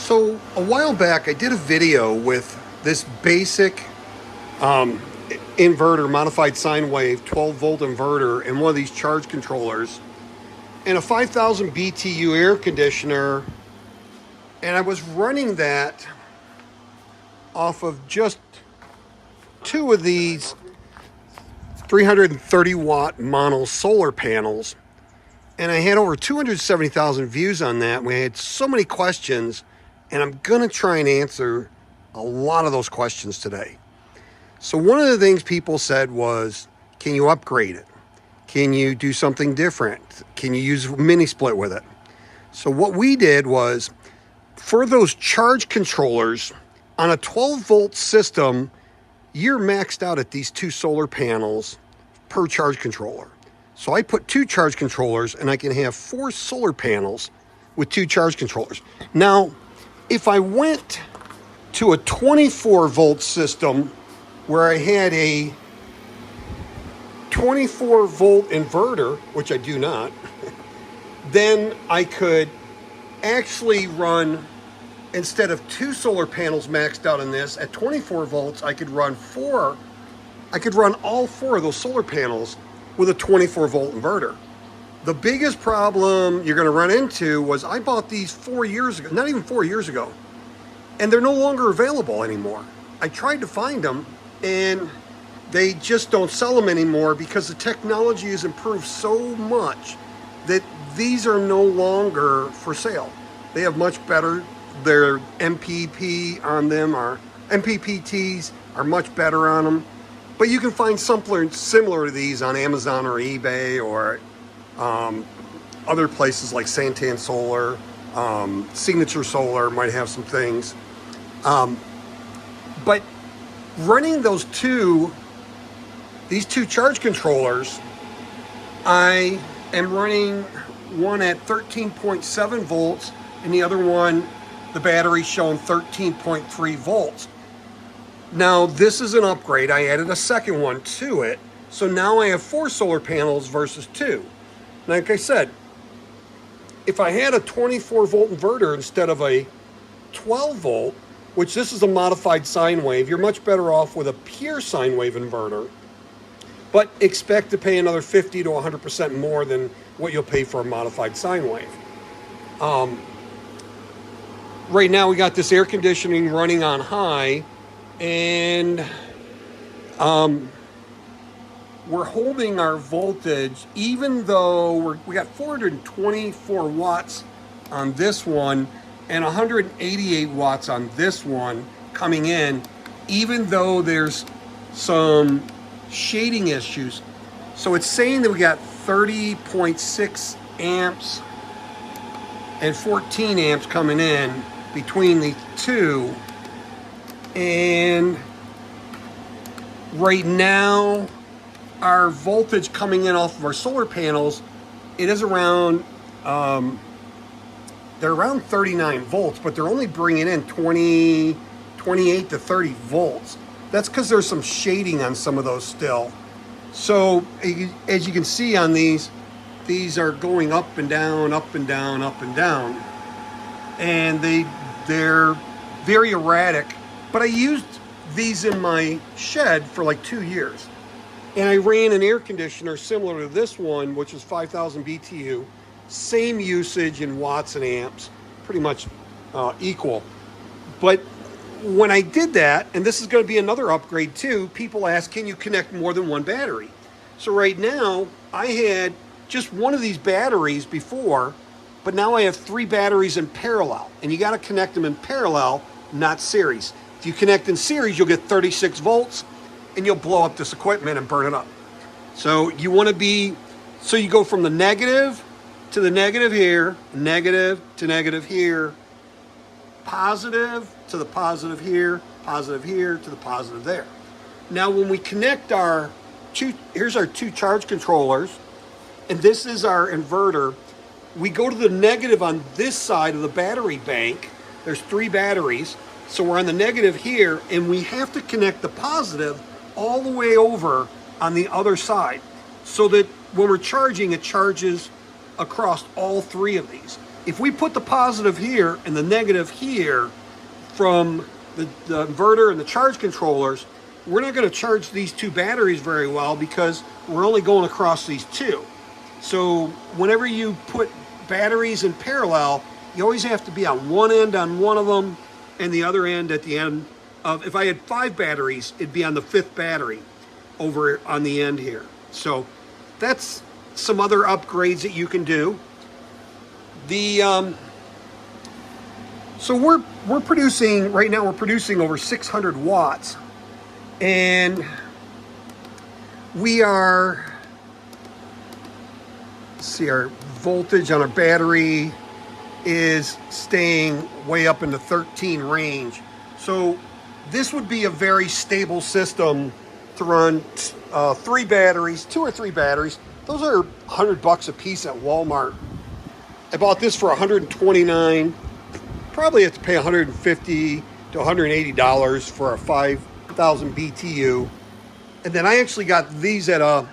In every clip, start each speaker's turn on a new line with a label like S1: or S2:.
S1: So a while back, I did a video with this basic inverter, modified sine wave, 12 volt inverter, and one of these charge controllers, and a 5,000 BTU air conditioner, and I was running that off of just two of these 330 watt mono solar panels, and I had over 270,000 views on that. We had so many questions, and I'm going to try and answer a lot of those questions today. So one of the things people said was, can you upgrade it? Can you do something different? Can you use mini split with it? So what we did was, for those charge controllers on a 12 volt system, you're maxed out at these two solar panels per charge controller. So I put two charge controllers, and I can have 4 solar panels with 2 charge controllers. Now, if I went to a 24 volt system where I had a 24 volt inverter, which I do not, then I could actually run, instead of 2 solar panels maxed out in this, at 24 volts, I could run all 4 of those solar panels with a 24 volt inverter. The biggest problem you're going to run into was, I bought these 4 years ago, not even 4 years ago, and they're no longer available anymore. I tried to find them, and they just don't sell them anymore because the technology has improved so much that these are no longer for sale. They have much better, their MPP on them, or MPPTs are much better on them. But you can find something similar to these on Amazon or eBay, or other places like Santan Solar, Signature Solar might have some things. But running these two charge controllers, I am running one at 13.7 volts, and the other one, the battery's showing 13.3 volts. Now, this is an upgrade. I added a second one to it. So now I have 4 solar panels versus 2. Like I said, if I had a 24 volt inverter instead of a 12 volt, which this is a modified sine wave, you're much better off with a pure sine wave inverter, but expect to pay another 50 to 100% more than what you'll pay for a modified sine wave. Right now we got this air conditioning running on high, and we're holding our voltage, even though we got 424 watts on this one and 188 watts on this one coming in, even though there's some shading issues. So it's saying that we got 30.6 amps and 14 amps coming in between the two. And right now, our voltage coming in off of our solar panels, it is around, they're around 39 volts, but they're only bringing in 28 to 30 volts. That's because there's some shading on some of those still. So as you can see on these are going up and down, up and down, up and down. And they're very erratic. But I used these in my shed for like 2 years. And I ran an air conditioner similar to this one, which is 5,000 BTU. Same usage in watts and amps, pretty much equal. But when I did that, and this is going to be another upgrade too, people ask, can you connect more than one battery? So right now, I had just one of these batteries before, but now I have 3 batteries in parallel. And you got to connect them in parallel, not series. If you connect in series, you'll get 36 volts, and you'll blow up this equipment and burn it up. So you want to so you go from the negative to the negative here, negative to negative here, positive to the positive here to the positive there. Now when we connect here's our 2 charge controllers, and this is our inverter. We go to the negative on this side of the battery bank. There's 3 batteries. So we're on the negative here, and we have to connect the positive all the way over on the other side, so that when we're charging, it charges across all 3 of these. if we put the positive here and the negative here from the inverter and the charge controllers, we're not going to charge these two batteries very well because we're only going across these two. So whenever you put batteries in parallel, you always have to be on one end on one of them and the other end at the end of, if I had 5 batteries, it'd be on the 5th battery over on the end here. So that's some other upgrades that you can do. So we're producing, right now we're producing over 600 watts, and we are, let's see, our voltage on our battery is staying way up in the 13 range. So this would be a very stable system to run 3 batteries, 2 or 3 batteries. Those are $100 a piece at Walmart. I bought this for $129. Probably have to pay $150 to $180 for a 5,000 BTU. And then I actually got these at a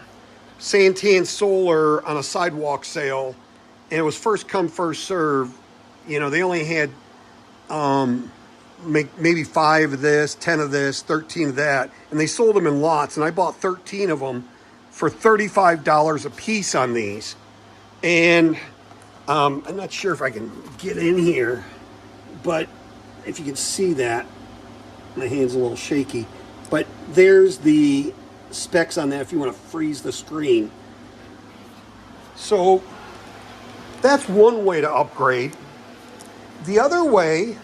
S1: Santan Solar on a sidewalk sale, and it was first come, first serve. You know, they only had maybe 5 of this, 10 of this, 13 of that, and they sold them in lots, and I bought 13 of them for $35 a piece on these. And I'm not sure if I can get in here, but if you can see that, my hand's a little shaky, but there's the specs on that if you want to freeze the screen. So that's one way to upgrade. The other way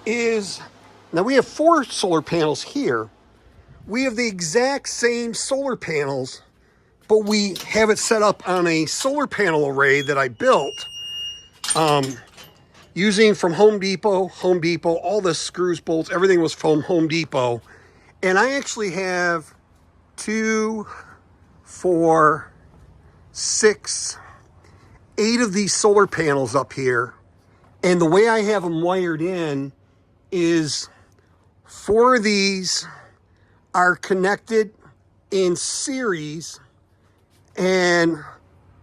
S1: is, now we have 4 solar panels here. We have the exact same solar panels, but we have it set up on a solar panel array that I built using from Home Depot, all the screws, bolts, everything was from Home Depot. And I actually have 2, 4, 6, 8 of these solar panels up here. And the way I have them wired in is 4 of these are connected in series, and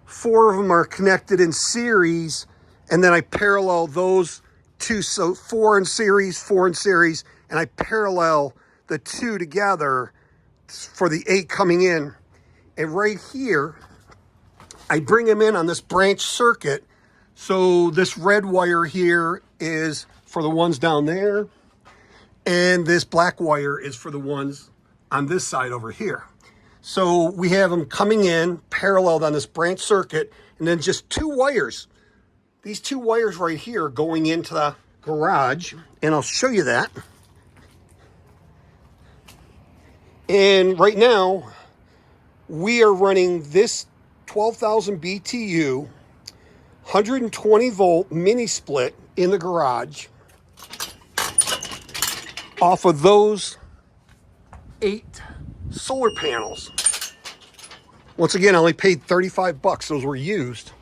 S1: 4 of them are connected in series, and then I parallel those 2, so 4 in series, and I parallel the 2 together for the 8 coming in. And right here, I bring them in on this branch circuit. So this red wire here is for the ones down there, and this black wire is for the ones on this side over here. So we have them coming in paralleled on this branch circuit, and then just 2 wires. These 2 wires right here going into the garage, and I'll show you that. And right now, we are running this 12,000 BTU, 120 volt mini split in the garage off of those 8 solar panels. Once again, I only paid $35. Those were used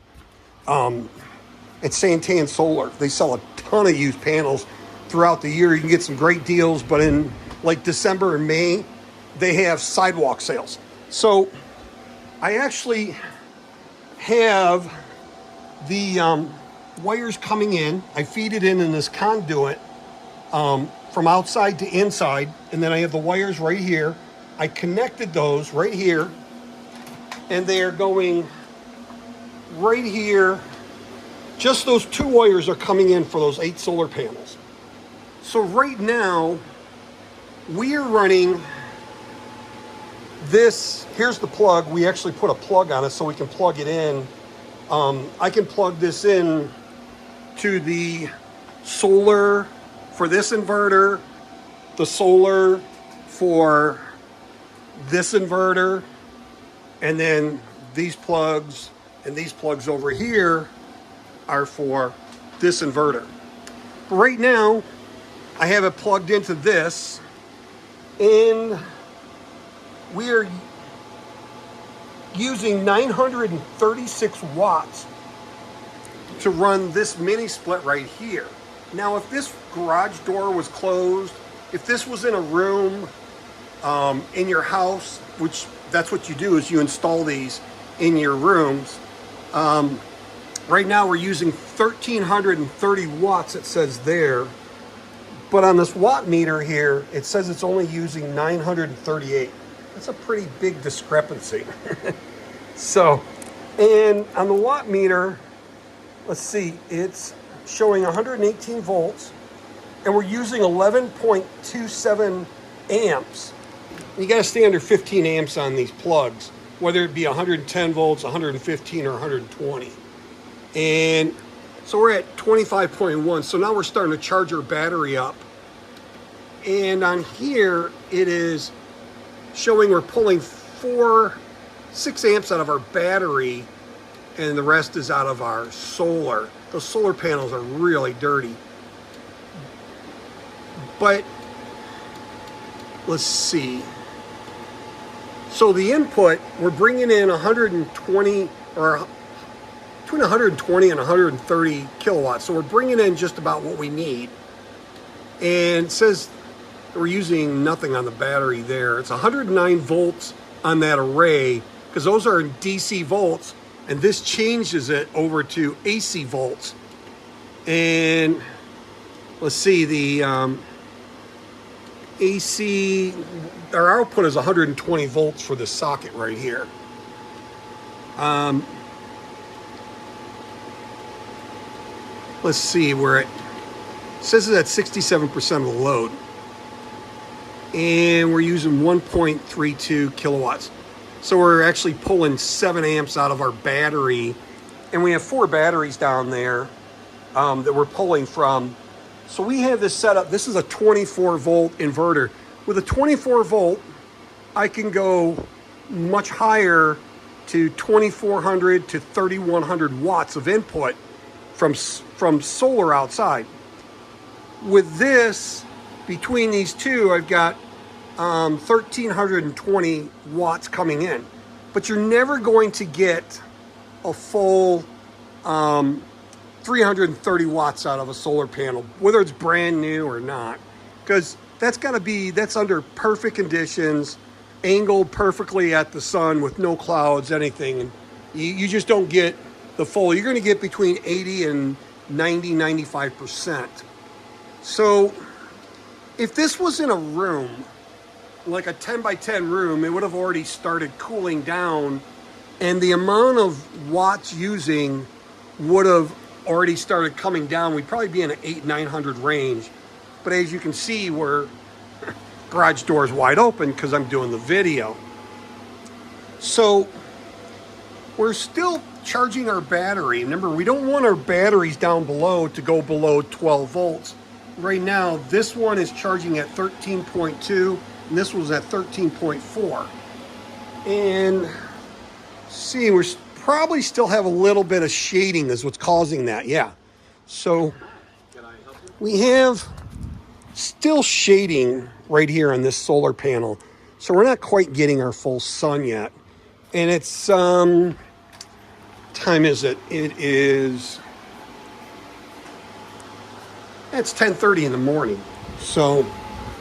S1: at Santan Solar. They sell a ton of used panels throughout the year. You can get some great deals, but in like December and May, they have sidewalk sales. So I actually have the wires coming in. I feed it in this conduit from outside to inside, and then I have the wires right here. I connected those right here, and they are going right here. Just those 2 wires are coming in for those 8 solar panels. So right now, we are running this. Here's the plug. We actually put a plug on it so we can plug it in. I can plug this in to the solar for this inverter, the solar for this inverter, and then these plugs and these plugs over here are for this inverter. But right now, I have it plugged into this, and we are using 936 watts to run this mini split right here. Now, if this garage door was closed, if this was in a room in your house, which that's what you do, is you install these in your rooms, Right now we're using 1,330 watts, it says there. But on this watt meter here, it says it's only using 938. That's a pretty big discrepancy. So, and on the watt meter, let's see, it's showing 118 volts, and we're using 11.27 amps. You got to stay under 15 amps on these plugs, whether it be 110 volts, 115, or 120. And so we're at 25.1. So now we're starting to charge our battery up. And on here, it is showing we're pulling 6 amps out of our battery, and the rest is out of our solar. Those solar panels are really dirty. But let's see. So the input, we're bringing in 120 or between 120 and 130 kilowatts. So we're bringing in just about what we need. And it says we're using nothing on the battery there. It's 109 volts on that array, because those are in DC volts, and this changes it over to AC volts. And let's see, the AC, our output is 120 volts for this socket right here. Let's see, it says it's at 67% of the load. And we're using 1.32 kilowatts. So we're actually pulling 7 amps out of our battery. And we have 4 batteries down there that we're pulling from. So we have this set up. This is a 24 volt inverter. With a 24 volt, I can go much higher to 2,400 to 3,100 watts of input from solar outside. With this, between these two, I've got 1,320 watts coming in. But you're never going to get a full 330 watts out of a solar panel, whether it's brand new or not. Because that's under perfect conditions, angled perfectly at the sun with no clouds, anything. And you just don't get the full. You're going to get between 80 and 90, 95%. So if this was in a room, like a 10 by 10 room, it would have already started cooling down, and the amount of watts using would have already started coming down. We'd probably be in an 800-900 range. But as you can see, garage door is wide open because I'm doing the video. So we're still charging our battery. Remember, we don't want our batteries down below to go below 12 volts. Right now, this one is charging at 13.2, and this was at 13.4. And see, we're probably still have a little bit of shading is what's causing that. Yeah. So we have still shading right here on this solar panel. So we're not quite getting our full sun yet. And it's, time is it? It's 10:30 in the morning. So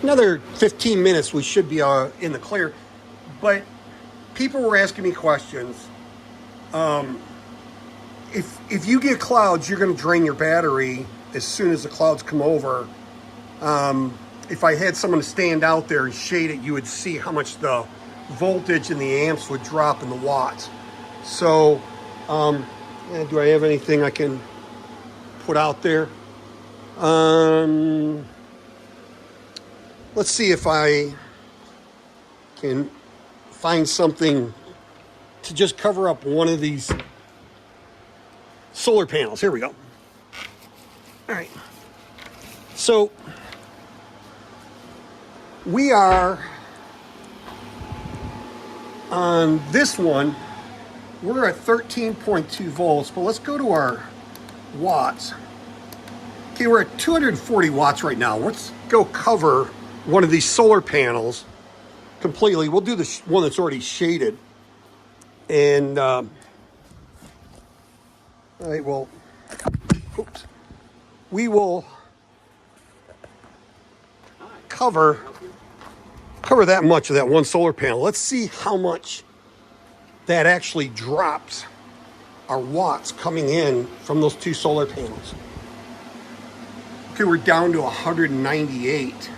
S1: another 15 minutes, we should be in the clear. But people were asking me questions. If you get clouds, you're going to drain your battery as soon as the clouds come over. If I had someone to stand out there and shade it, you would see how much the voltage and the amps would drop in the watts. So, do I have anything I can put out there? Let's see if I can find something to just cover up one of these solar panels. Here we go. All right. So we are on this one. We're at 13.2 volts, but let's go to our watts. Okay, we're at 240 watts right now. Let's go cover one of these solar panels completely. We'll do the one that's already shaded. And, all right, well, oops. We will cover that much of that one solar panel. Let's see how much that actually drops our watts coming in from those 2 solar panels. Okay, we're down to 198,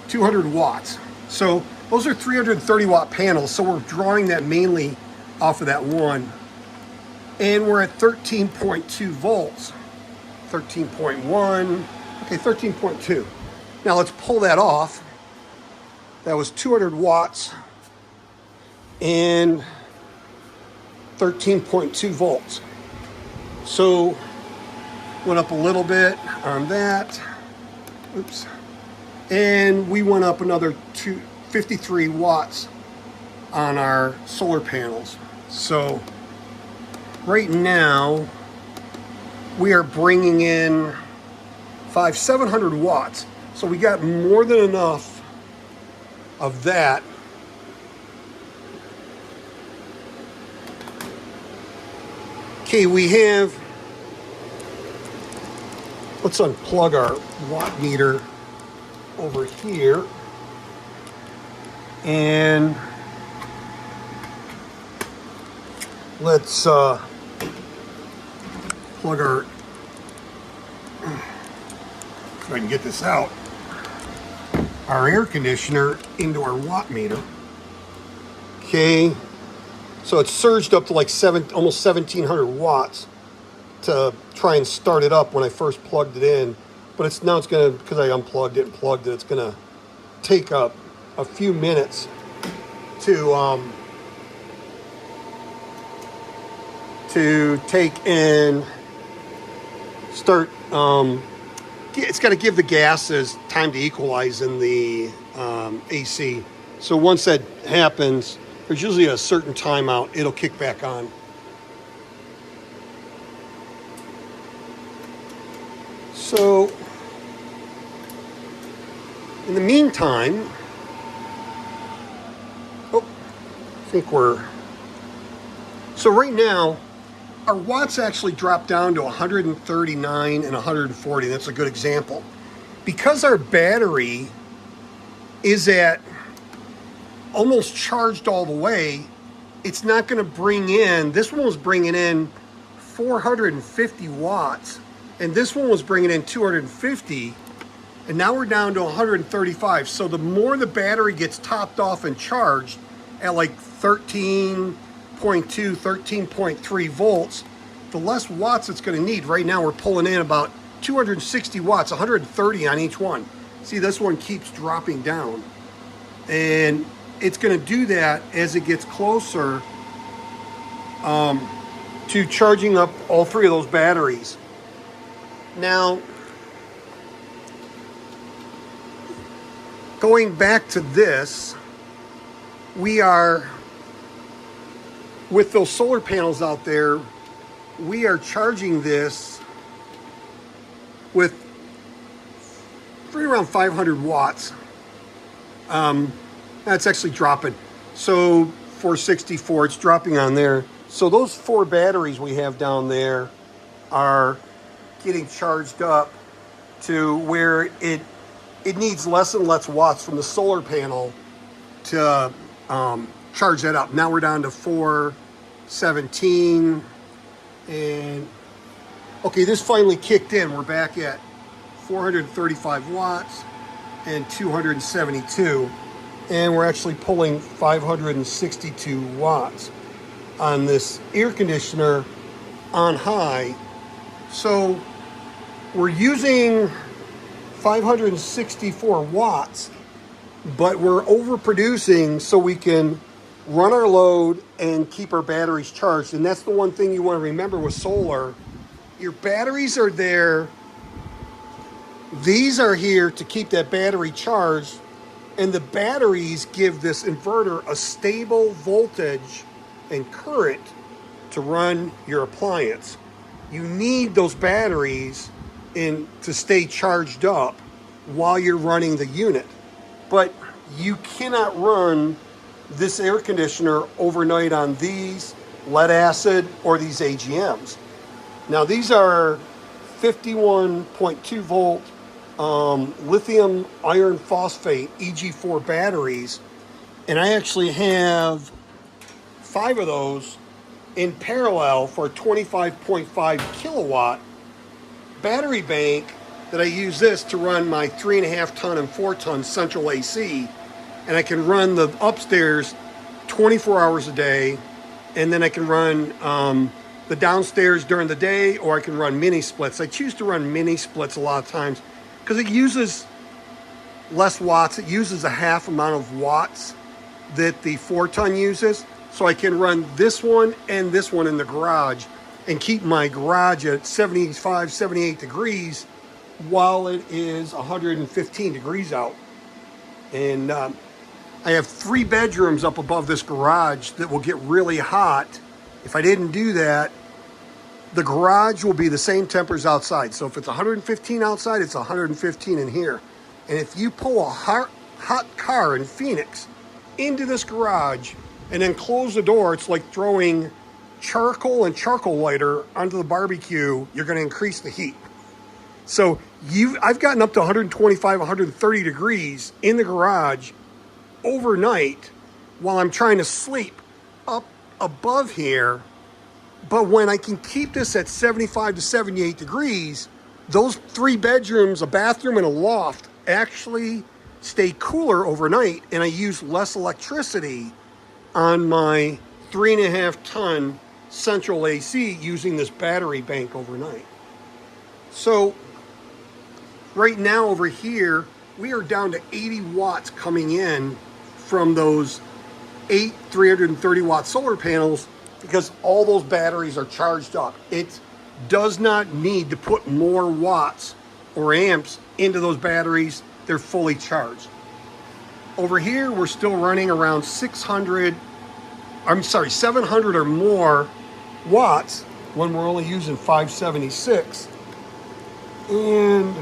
S1: 200 watts. So those are 330 watt panels. So we're drawing that mainly off of that one. And we're at 13.2 volts, 13.1, okay, 13.2. Now let's pull that off. That was 200 watts and 13.2 volts. So went up a little bit on that. Oops. And we went up another 53 watts on our solar panels. So right now we are bringing in 700 watts. So we got more than enough of that. Okay, we have, let's unplug our watt meter over here. And let's plug our, if I can get this out, our air conditioner into our watt meter. Okay, so it's surged up to like almost 1700 watts to try and start it up when I first plugged it in. But it's gonna, because I unplugged it and plugged it, it's gonna take up a few minutes to take and start. It's got to give the gases time to equalize in the AC. So once that happens, there's usually a certain timeout. It'll kick back on. So in the meantime, so right now, our watts actually dropped down to 139 and 140. That's a good example. Because our battery is at almost charged all the way, it's not going to bring in, this one was bringing in 450 watts, and this one was bringing in 250, and now we're down to 135. So the more the battery gets topped off and charged at like 13.2, 13.3 volts, the less watts it's going to need. Right now we're pulling in about 260 watts, 130 on each one. See, this one keeps dropping down. And it's going to do that as it gets closer to charging up all 3 of those batteries. Now, going back to this, we are, with those solar panels out there, we are charging this with right around 500 watts. That's actually dropping. So 464, it's dropping on there. So those 4 batteries we have down there are getting charged up to where it needs less and less watts from the solar panel to charge that up. Now we're down to 417, and okay, this finally kicked in. We're back at 435 watts and 272, and we're actually pulling 562 watts on this air conditioner on high. So we're using 564 watts, but we're overproducing so we can run our load and keep our batteries charged. And that's the one thing you want to remember with solar. Your batteries are there. These are here to keep that battery charged, and the batteries give this inverter a stable voltage and current to run your appliance. You need those batteries to stay charged up while you're running the unit. But you cannot run this air conditioner overnight on these lead acid or these AGMs. Now these are 51.2 volt lithium iron phosphate EG4 batteries, and I actually have 5 of those in parallel for a 25.5 kilowatt battery bank that I use this to run my 3.5 ton and 4 ton central AC. And I can run the upstairs 24 hours a day. And then I can run the downstairs during the day, or I can run mini splits. I choose to run mini splits a lot of times because it uses less watts. It uses a half amount of watts that the 4 ton uses. So I can run this one and this one in the garage and keep my garage at 75, 78 degrees while it is 115 degrees out. And I have 3 bedrooms up above this garage that will get really hot. If I didn't do that, the garage will be the same temperatures outside. So if it's 115 outside, it's 115 in here. And if you pull a hot car in Phoenix into this garage and then close the door, it's like throwing charcoal and charcoal lighter onto the barbecue. You're going to increase the heat. So I've gotten up to 125, 130 degrees in the garage overnight while I'm trying to sleep up above here. But when I can keep this at 75 to 78 degrees, those 3 bedrooms, a bathroom and a loft actually stay cooler overnight, and I use less electricity on my 3.5 ton central AC using this battery bank overnight. So right now over here, we are down to 80 watts coming in from those 8 330 watt solar panels because all those batteries are charged up. It does not need to put more watts or amps into those batteries. They're fully charged. Over here, we're still running around 700 or more watts when we're only using 576. And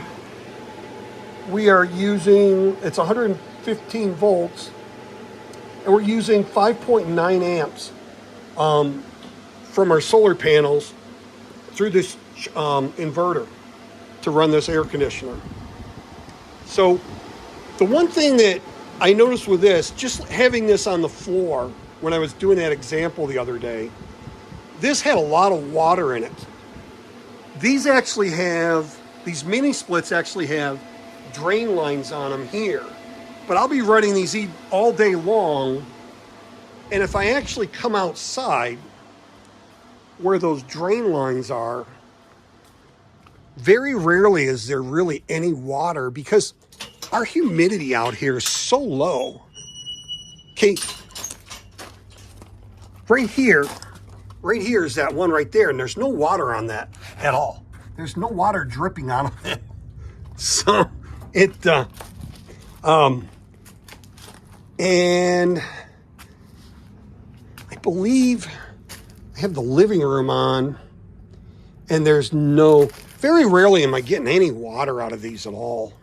S1: we are using, it's 115 volts, and we're using 5.9 amps from our solar panels through this inverter to run this air conditioner. So the one thing that I noticed with this, just having this on the floor when I was doing that example the other day, this had a lot of water in it. These mini splits actually have drain lines on them here. But I'll be running these all day long. And if I actually come outside where those drain lines are, very rarely is there really any water because our humidity out here is so low. Okay, right here is that one right there, and there's no water on that at all. There's no water dripping on it. So and I believe I have the living room on, and very rarely am I getting any water out of these at all.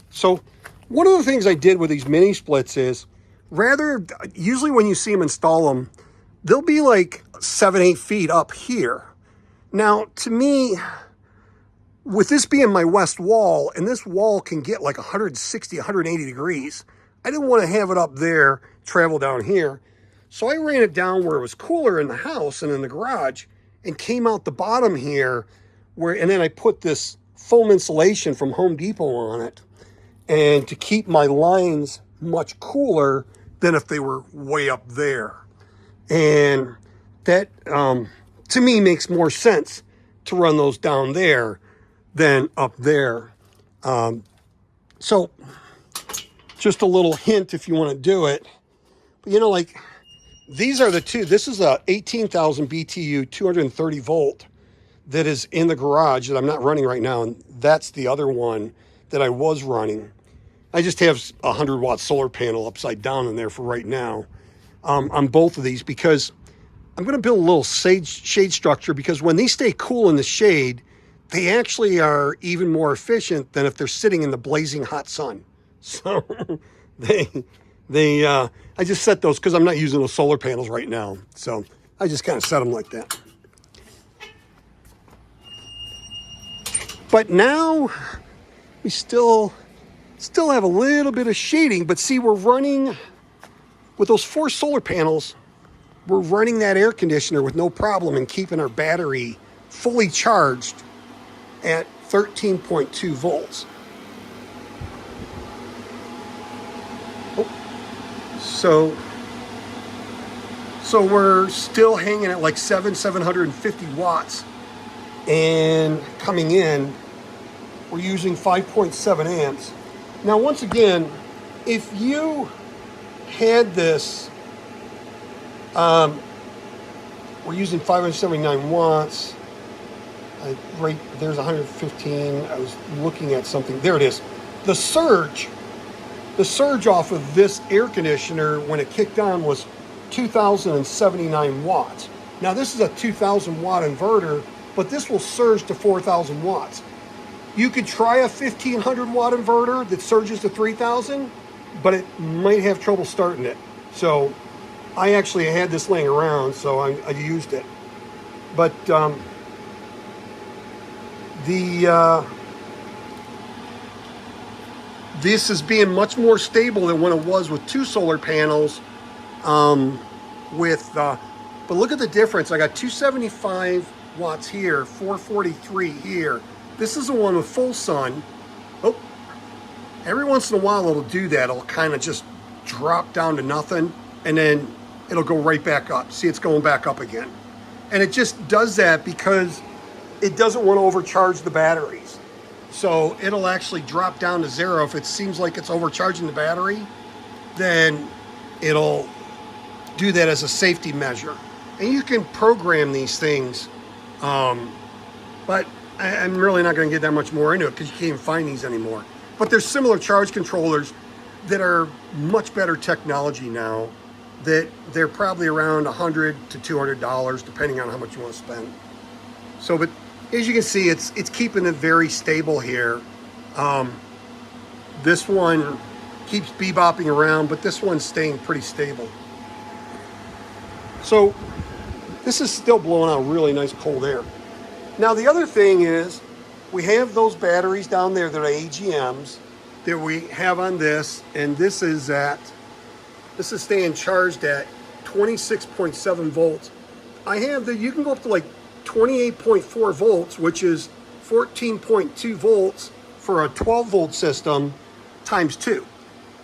S1: So one of the things I did with these mini splits is usually when you see them install them, they'll be like 7-8 feet up here. Now, to me, with this being my west wall, and this wall can get like 160, 180 degrees, I didn't want to have it up there, travel down here. So I ran it down where it was cooler in the house and in the garage and came out the bottom here and then I put this foam insulation from Home Depot on it, and to keep my lines much cooler than if they were way up there. And that, to me, makes more sense to run those down there than up there. So just a little hint if you want to do it. But these are the two. This is a 18,000 BTU, 230 volt that is in the garage that I'm not running right now. And that's the other one that I was running. I just have a 100 watt solar panel upside down in there for right now on both of these, because I'm going to build a little shade structure, because when these stay cool in the shade, they actually are even more efficient than if they're sitting in the blazing hot sun. So I just set those because I'm not using those solar panels right now. So I just kind of set them like that. But now we still have a little bit of shading, but see, we're running with those 4 solar panels. we're running that air conditioner with no problem and keeping our battery fully charged at 13.2 volts. So we're still hanging at like 750 watts, and coming in, we're using 5.7 amps. Now, once again, if you had this, we're using 579 watts. Right there's 115. I was looking at something. There it is. The surge off of this air conditioner when it kicked on was 2,079 watts. Now this is a 2,000 watt inverter, but this will surge to 4,000 watts. You could try a 1,500 watt inverter that surges to 3,000, but it might have trouble starting it. So I actually had this laying around, so I used it. But this is being much more stable than when it was with two solar panels. But look at the difference. I got 275 watts here, 443 here. This is the one with full sun. Oh, every once in a while it'll do that. It'll kind of just drop down to nothing, and then it'll go right back up. See, it's going back up again. And it just does that because it doesn't want to overcharge the batteries. So it'll actually drop down to zero. If it seems like it's overcharging the battery, then it'll do that as a safety measure. And you can program these things, but I'm really not going to get that much more into it because you can't even find these anymore. But there's similar charge controllers that are much better technology now, that they're probably around $100 to $200 depending on how much you want to spend. So, but as you can see, it's keeping it very stable here. This one keeps bebopping around, but this one's staying pretty stable. So this is still blowing out really nice cold air. Now the other thing is, we have those batteries down there that are AGMs that we have on this, and this is staying charged at 26.7 volts. I have that you can go up to like 28.4 volts, which is 14.2 volts for a 12 volt system times 2.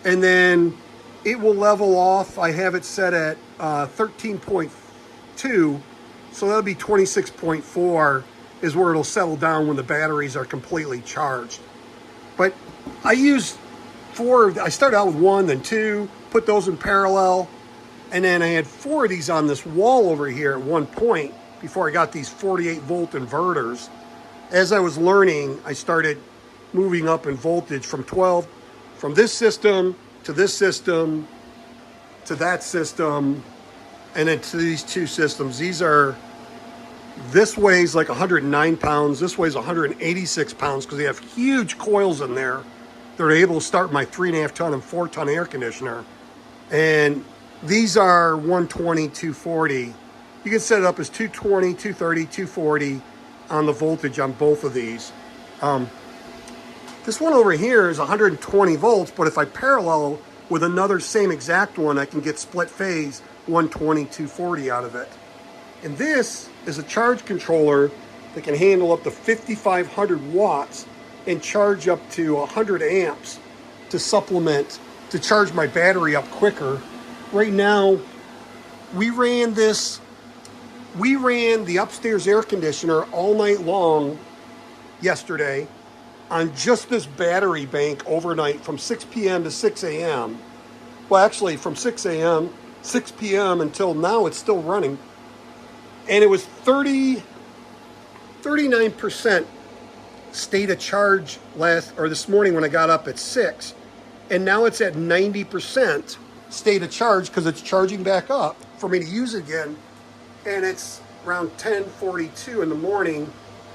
S1: And then it will level off. I have it set at 13.2, so that'll be 26.4 is where it'll settle down when the batteries are completely charged. But I used 4, I started out with 1, then 2, put those in parallel, and then I had 4 of these on this wall over here at one point before I got these 48 volt inverters. As I was learning, I started moving up in voltage from 12, from this system to this system to that system, and then to these 2 systems. This weighs like 109 pounds. This weighs 186 pounds because they have huge coils in there. They're able to start my 3.5 ton and 4 ton air conditioner. And these are 120, 240. You can set it up as 220, 230, 240 on the voltage on both of these. This one over here is 120 volts, but if I parallel with another same exact one, I can get split phase 120, 240 out of it. And this is a charge controller that can handle up to 5,500 watts and charge up to 100 amps to supplement, to charge my battery up quicker. Right now, we ran the upstairs air conditioner all night long yesterday on just this battery bank overnight from 6 p.m. to 6 a.m. Well, actually from 6 p.m. until now, it's still running. And it was 39% state of charge this morning when I got up at 6. And now it's at 90% state of charge because it's charging back up for me to use it again. And it's around 10:42 in the morning.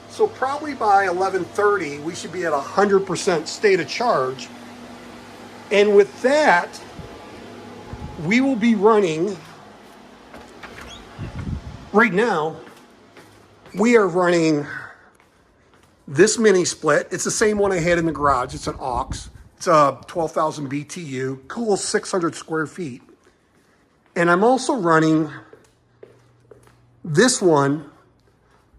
S1: So probably by 11:30, we should be at 100% state of charge. And with that, we will be running, right now, we are running this mini split. It's the same one I had in the garage. It's an aux. It's a 12,000 BTU, cool 600 square feet. And I'm also running This one,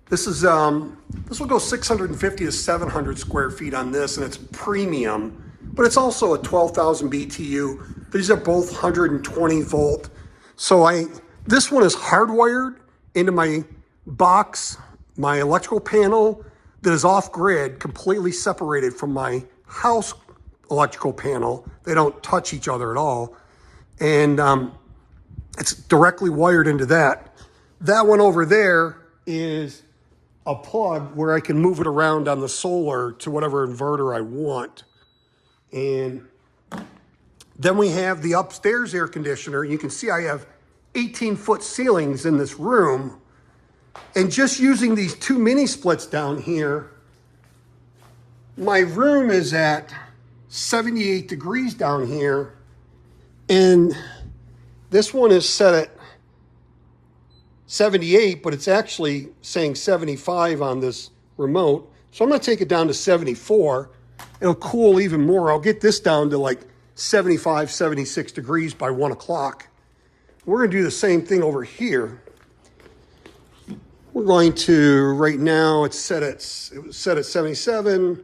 S1: this will go 650 to 700 square feet on this, and it's premium, but it's also a 12,000 BTU. These are both 120 volt. So this one is hardwired into my box, my electrical panel that is off grid, completely separated from my house electrical panel. They don't touch each other at all. And it's directly wired into that. That one over there is a plug where I can move it around on the solar to whatever inverter I want. And then we have the upstairs air conditioner. You can see I have 18-foot ceilings in this room. And just using these two mini splits down here, my room is at 78 degrees down here. And this one is set at 78, but it's actually saying 75 on this remote. So I'm gonna take it down to 74. It'll cool even more. I'll get this down to like 75, 76 degrees by 1 o'clock. We're gonna do the same thing over here. We're going to, right now, it was set at 77.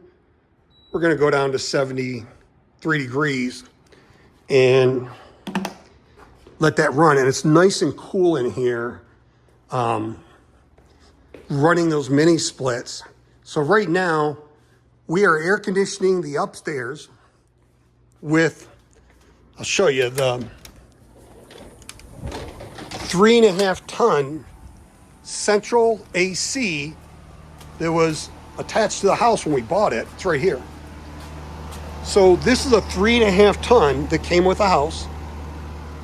S1: We're gonna go down to 73 degrees and let that run. And it's nice and cool in here, running those mini splits. So right now, we are air conditioning the upstairs with, I'll show you, the 3.5 ton central AC that was attached to the house when we bought it. It's right here. So this is a 3.5 ton that came with the house,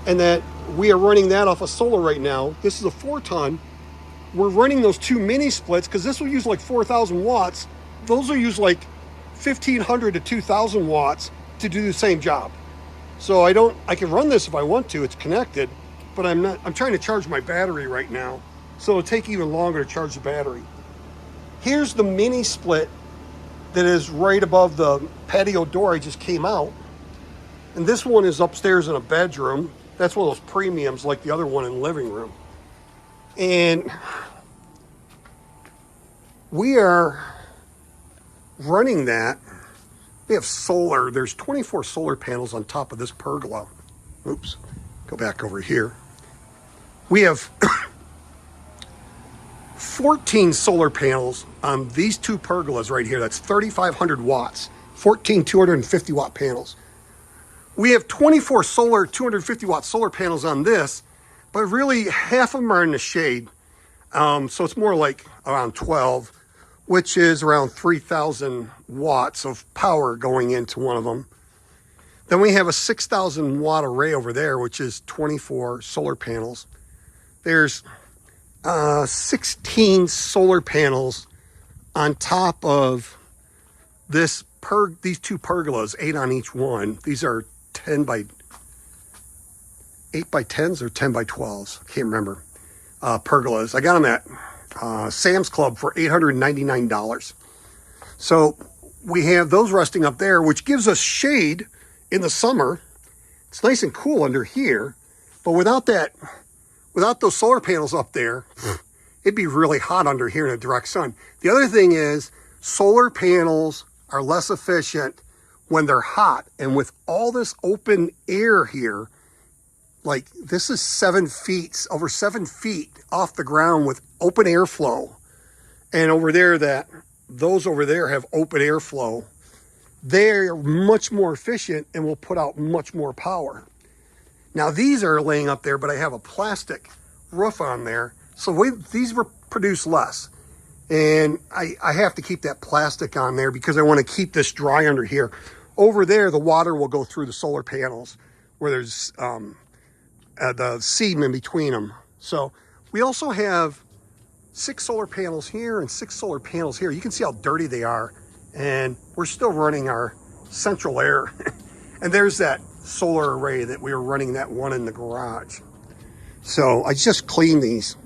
S1: and that we are running that off of solar right now. This is a 4 ton. We're running those two mini splits because this will use like 4,000 watts. Those will use like 1,500 to 2,000 watts to do the same job. So I can run this if I want to, it's connected, but I'm trying to charge my battery right now. So it'll take even longer to charge the battery. Here's the mini split that is right above the patio door I just came out. And this one is upstairs in a bedroom. That's one of those premiums like the other one in the living room. And we are running that. We have solar. There's 24 solar panels on top of this pergola. Oops, go back over here. We have 14 solar panels on these two pergolas right here. That's 3,500 watts, 14 250 watt panels. We have 24 solar 250 watt solar panels on this, but really half of them are in the shade. So it's more like around 12, which is around 3,000 watts of power going into one of them. Then we have a 6,000 watt array over there, which is 24 solar panels. There's 16 solar panels on top of these two pergolas, 8 on each one. These are 8 by 10s or 10 by 12s. I can't remember. Pergolas. I got them at Sam's Club for $899. So we have those resting up there, which gives us shade in the summer. It's nice and cool under here, but without those solar panels up there, it'd be really hot under here in the direct sun. The other thing is solar panels are less efficient when they're hot. And with all this open air here, like this is over 7 feet off the ground with open airflow. And over there, those over there have open airflow. They're much more efficient and will put out much more power. Now these are laying up there, but I have a plastic roof on there. So these produce less. And I have to keep that plastic on there because I want to keep this dry under here. Over there, the water will go through the solar panels where there's the seam in between them. So we also have 6 solar panels here and 6 solar panels here. You can see how dirty they are. And we're still running our central air. And there's that solar array that we were running, that one in the garage. So I just cleaned these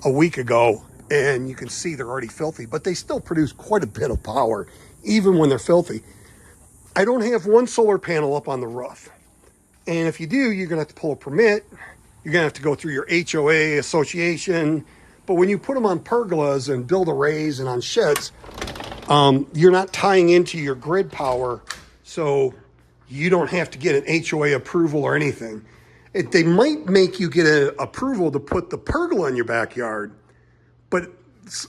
S1: a week ago, and you can see they're already filthy, but they still produce quite a bit of power, even when they're filthy. I don't have one solar panel up on the roof. And if you do, you're gonna have to pull a permit. You're gonna have to go through your HOA association. But when you put them on pergolas and build arrays and on sheds, you're not tying into your grid power, so you don't have to get an HOA approval or anything. They might make you get an approval to put the pergola in your backyard, but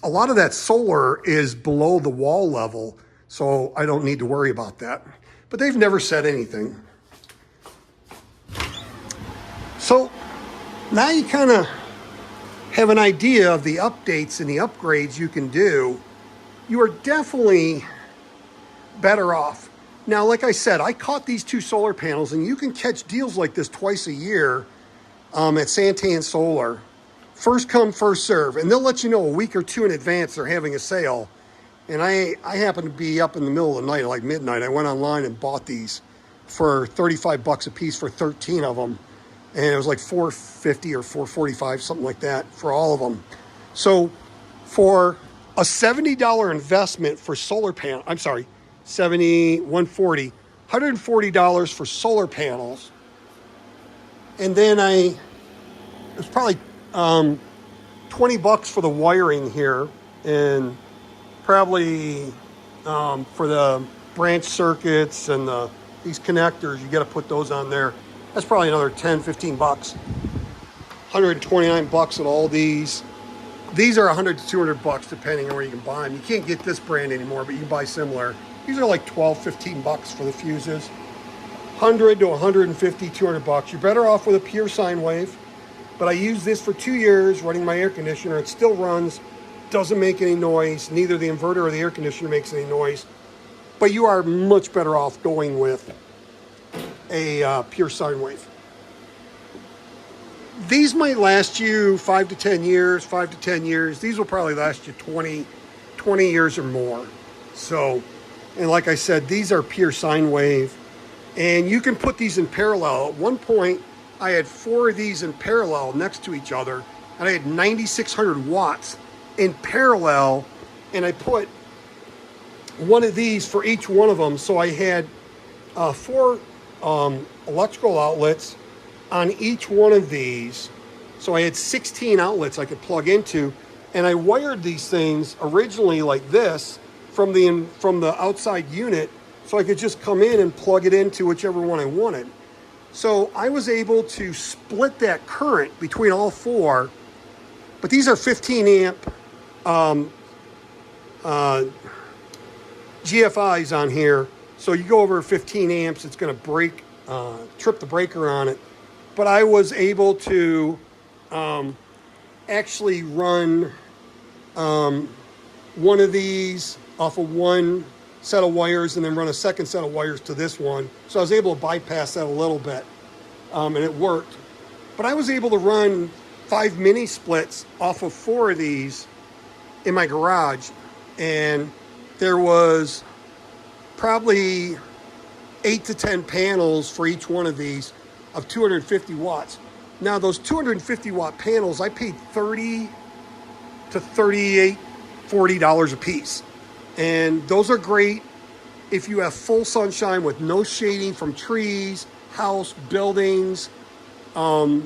S1: a lot of that solar is below the wall level, so I don't need to worry about that. But they've never said anything. So now you kind of have an idea of the updates and the upgrades you can do. You are definitely better off. Now, like I said, I caught these 2 solar panels, and you can catch deals like this twice a year at Santan Solar. First come, first serve. And they'll let you know a week or 2 in advance they're having a sale. And I happen to be up in the middle of the night, like midnight. I went online and bought these for $35 a piece for 13 of them. And it was like $450 or $445, something like that for all of them. So for a $70 investment for solar panel, I'm sorry, $140 for solar panels. And then it was probably $20 for the wiring here, and probably for the branch circuits and these connectors, you got to put those on there. That's probably another $10-15. $129 at all these. These are $100 to $200 depending on where you can buy them. You can't get this brand anymore, but you can buy similar. These are like $12-15 for the fuses. $100 to $150, $200. You're better off with a pure sine wave. But I used this for 2 years running my air conditioner. It still runs, doesn't make any noise. Neither the inverter or the air conditioner makes any noise. But you are much better off going with a pure sine wave. These might last you 5 to 10 years, 5 to 10 years. These will probably last you 20 years or more. So, and like I said, these are pure sine wave. And you can put these in parallel. At one point, I had 4 of these in parallel next to each other. And I had 9,600 watts in parallel. And I put one of these for each one of them. So I had 4 electrical outlets on each one of these. So I had 16 outlets I could plug into, and I wired these things originally like this from the outside unit, so I could just come in and plug it into whichever one I wanted. So I was able to split that current between all 4, but these are 15 amp GFIs on here. So you go over 15 amps, it's going to trip the breaker on it. But I was able to actually run one of these off of one set of wires and then run a second set of wires to this one. So I was able to bypass that a little bit, and it worked. But I was able to run 5 mini splits off of 4 of these in my garage, and there was probably 8 to 10 panels for each one of these of 250 watts. Now those 250 watt panels, I paid $30 to $38, $40 a piece. And those are great if you have full sunshine with no shading from trees, house, buildings, all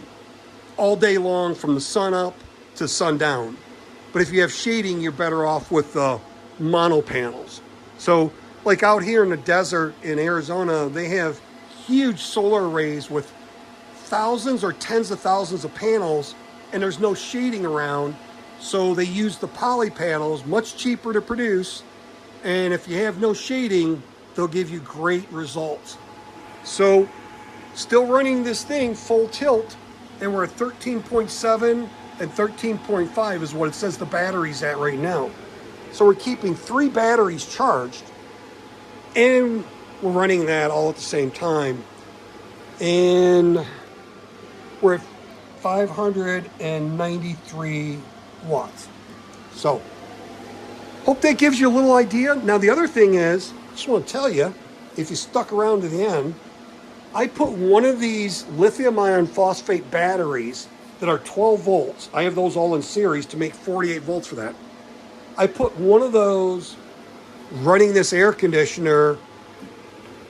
S1: day long from the sun up to sundown. But if you have shading, you're better off with the mono panels. So like out here in the desert in Arizona, they have huge solar arrays with thousands or tens of thousands of panels, and there's no shading around. So they use the poly panels, much cheaper to produce. And if you have no shading, they'll give you great results. So still running this thing full tilt, and we're at 13.7 and 13.5 is what it says the battery's at right now. So we're keeping 3 batteries charged, and we're running that all at the same time. And we're at 593 watts. So, hope that gives you a little idea. Now, the other thing is, I just want to tell you, if you stuck around to the end, I put one of these lithium iron phosphate batteries that are 12 volts. I have those all in series to make 48 volts for that. I put one of those running this air conditioner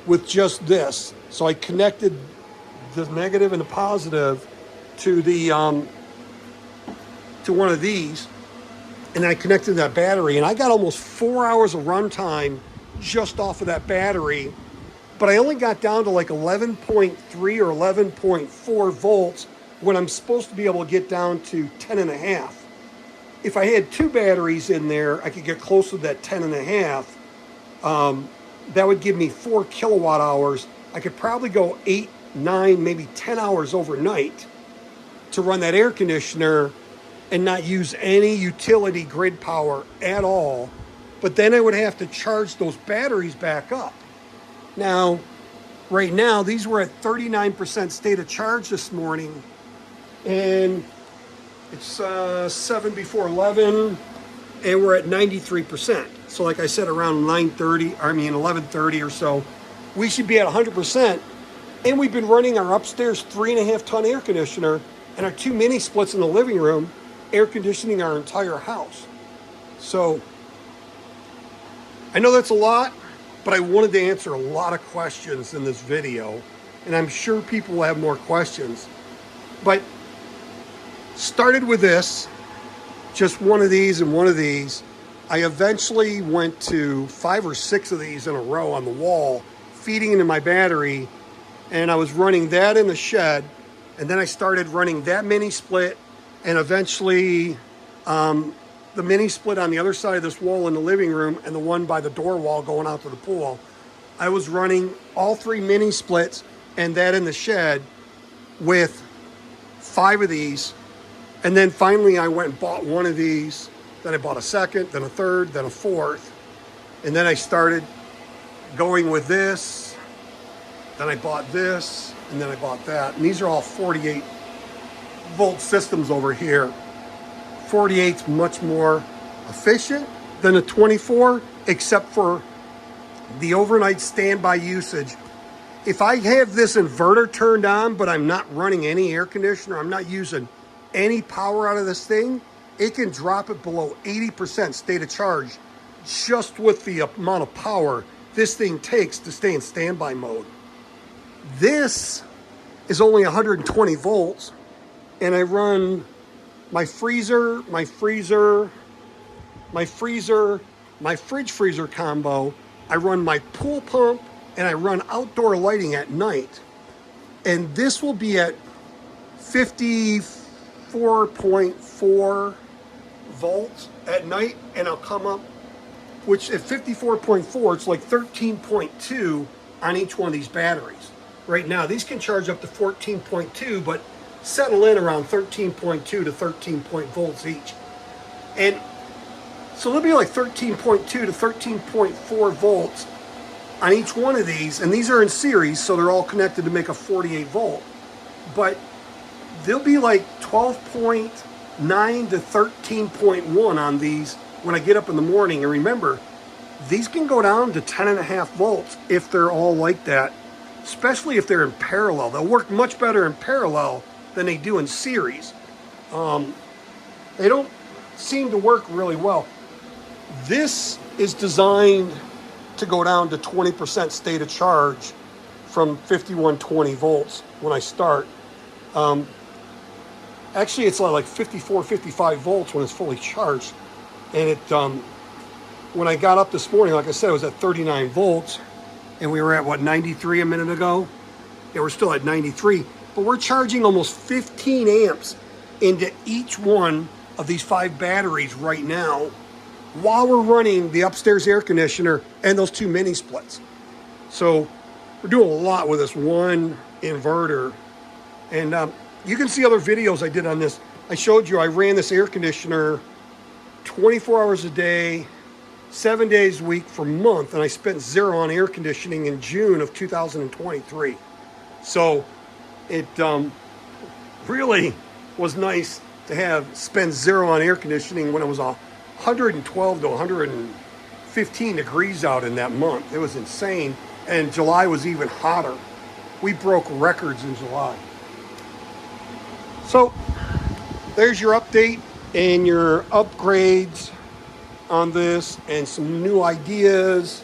S1: with just this. So I connected the negative and the positive to the to one of these, and I connected that battery, and I got almost 4 hours of runtime just off of that battery, but I only got down to like 11.3 or 11.4 volts when I'm supposed to be able to get down to 10 and a half. If I had two batteries in there, I could get close to that 10 and a half. That would give me 4 kilowatt hours. I could probably go 8, 9, maybe 10 hours overnight to run that air conditioner and not use any utility grid power at all. But then I would have to charge those batteries back up. Now, right now, these were at 39% state of charge this morning, and it's 7 before 11, and we're at 93%. So like I said, around 11:30 or so, we should be at 100%. And we've been running our upstairs 3.5 ton air conditioner and our 2 mini splits in the living room, air conditioning our entire house. So I know that's a lot, but I wanted to answer a lot of questions in this video, and I'm sure people will have more questions. But started with this, just one of these and one of these. I eventually went to 5 or 6 of these in a row on the wall, feeding into my battery, and I was running that in the shed, and then I started running that mini split, and eventually the mini split on the other side of this wall in the living room and the one by the door wall going out to the pool. I was running all 3 mini splits and that in the shed with 5 of these. And then finally I went and bought one of these. Then I bought a second, then a third, then a fourth. And then I started going with this. Then I bought this, and then I bought that. And these are all 48 volt systems over here. 48's much more efficient than a 24, except for the overnight standby usage. If I have this inverter turned on, but I'm not running any air conditioner, I'm not using any power out of this thing, it can drop it below 80% state of charge just with the amount of power this thing takes to stay in standby mode. This is only 120 volts, and I run my freezer, my fridge freezer combo. I run my pool pump, and I run outdoor lighting at night. And this will be at 54.4 volts at night, and I'll come up, which at 54.4, it's like 13.2 on each one of these batteries. Right now, these can charge up to 14.2, but settle in around 13.2 to 13 volts each. And so they'll be like 13.2 to 13.4 volts on each one of these, and these are in series, so they're all connected to make a 48 volt. But they'll be like 12.9 to 13.1 on these when I get up in the morning. And remember, these can go down to 10.5 volts if they're all like that, especially if they're in parallel. They'll work much better in parallel than they do in series. They don't seem to work really well. This is designed to go down to 20% state of charge from 5120 volts when I start. Actually, it's like 54, 55 volts when it's fully charged. And it, when I got up this morning, like I said, it was at 39 volts, and we were at, 93 a minute ago? Yeah, we're still at 93, but we're charging almost 15 amps into each one of these 5 batteries right now while we're running the upstairs air conditioner and those 2 mini splits. So we're doing a lot with this one inverter. And you can see other videos I did on this. I showed you I ran this air conditioner 24 hours a day, 7 days a week for a month, and I spent 0 on air conditioning in June of 2023. So it really was nice to spend 0 on air conditioning when it was 112 to 115 degrees out in that month. It was insane, and July was even hotter. We broke records in July. So there's your update and your upgrades on this and some new ideas.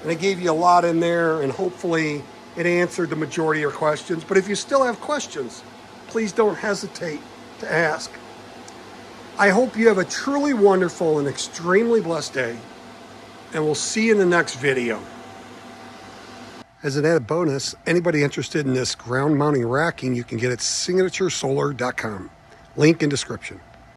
S1: And I gave you a lot in there, and hopefully it answered the majority of your questions. But if you still have questions, please don't hesitate to ask. I hope you have a truly wonderful and extremely blessed day, and we'll see you in the next video. As an added bonus, anybody interested in this ground mounting racking, you can get it at signaturesolar.com. Link in description.